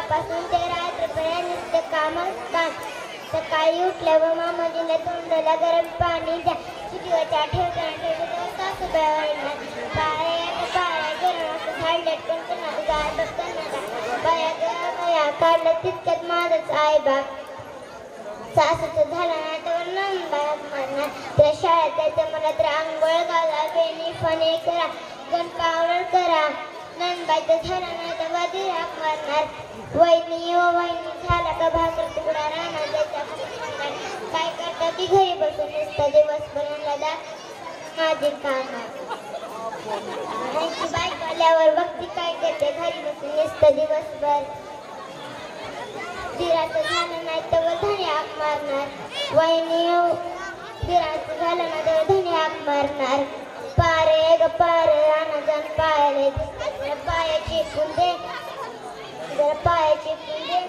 सकाळपासून ते रात्रीपर्यंत नुसते कामच काम. सकाळी उठल्यावर मामाजीला तोंडाला गरम पाणी द्या. चुलीवरच्या ठेवताना सासूबाई ओरडणार, बाळ्या गरम असं झाडल्यात पण करणार गाय बघताना बाया गया काढलं तितक्यात माझंच आई बाप. सासूचं झालं नाही तर नंदबाई मारणार. तिला शाळेत जायचं मला तर आंघोळ घाला, बेणी फणे करा, गणपावडर करा. नंदबाईचं झालं नाही तर वादी हाक मारणार. वहिनी ओ वहिनी झाला का भाकर तुकडा राहणार जायचा. काय करता ती घरी बसून नुसतं दिवसभर माझी कामं. बाईक आल्यावर बघती काय करते घरी बसून नुसतं दिवसभर. दिराचं झालं नाही तर धनी हाक मारणार. वहिनी दिराचं झालं नाही तर धनी हाक मारणार. पारे ग पारे आणा जाण पायाले पायाची पुंदे जरा पायाची पुंदे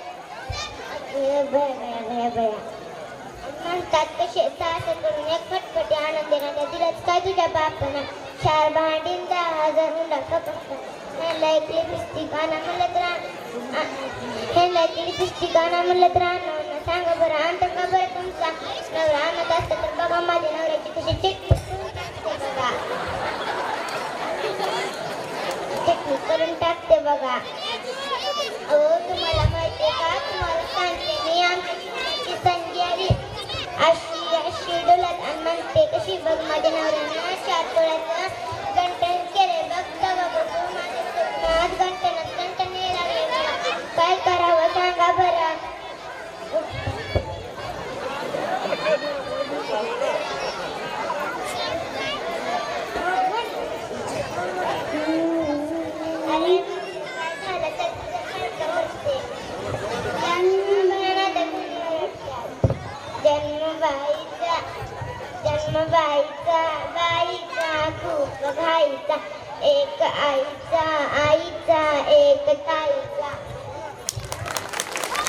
म्हणतात कसे सासर करून एक फटफटी आनंद देणार दिलाच काय तुझ्या बापानं. 4 भांडीन 10,000 हुंडा कपडा. ह्याला एक लिपस्टिक आणा म्हणलं तर ह्याला एक लिपस्टिक आणा म्हणलं तर आणा. सांगा बरं आणतं का बरं तुमचा नवरा. आणत असतं तर बघा माझ्या नवऱ्याची कशी चटणी करून टाकते बघा. तुम्हाला माहिती आहे का, तुम्हाला सांगते मी आमची संधी आली अशी डोलत आणि म्हणते कशी बघ माझ्या नवऱ्यानं 4 तोळ्याचं गंठण केले बघ. तेव्हा बघू माझ्या स्वप्नात गंठण नाही लागले मला. काय करावं सांगा बरं. बाईचा खूप घाईचा, एक आईचा एक ताईचा.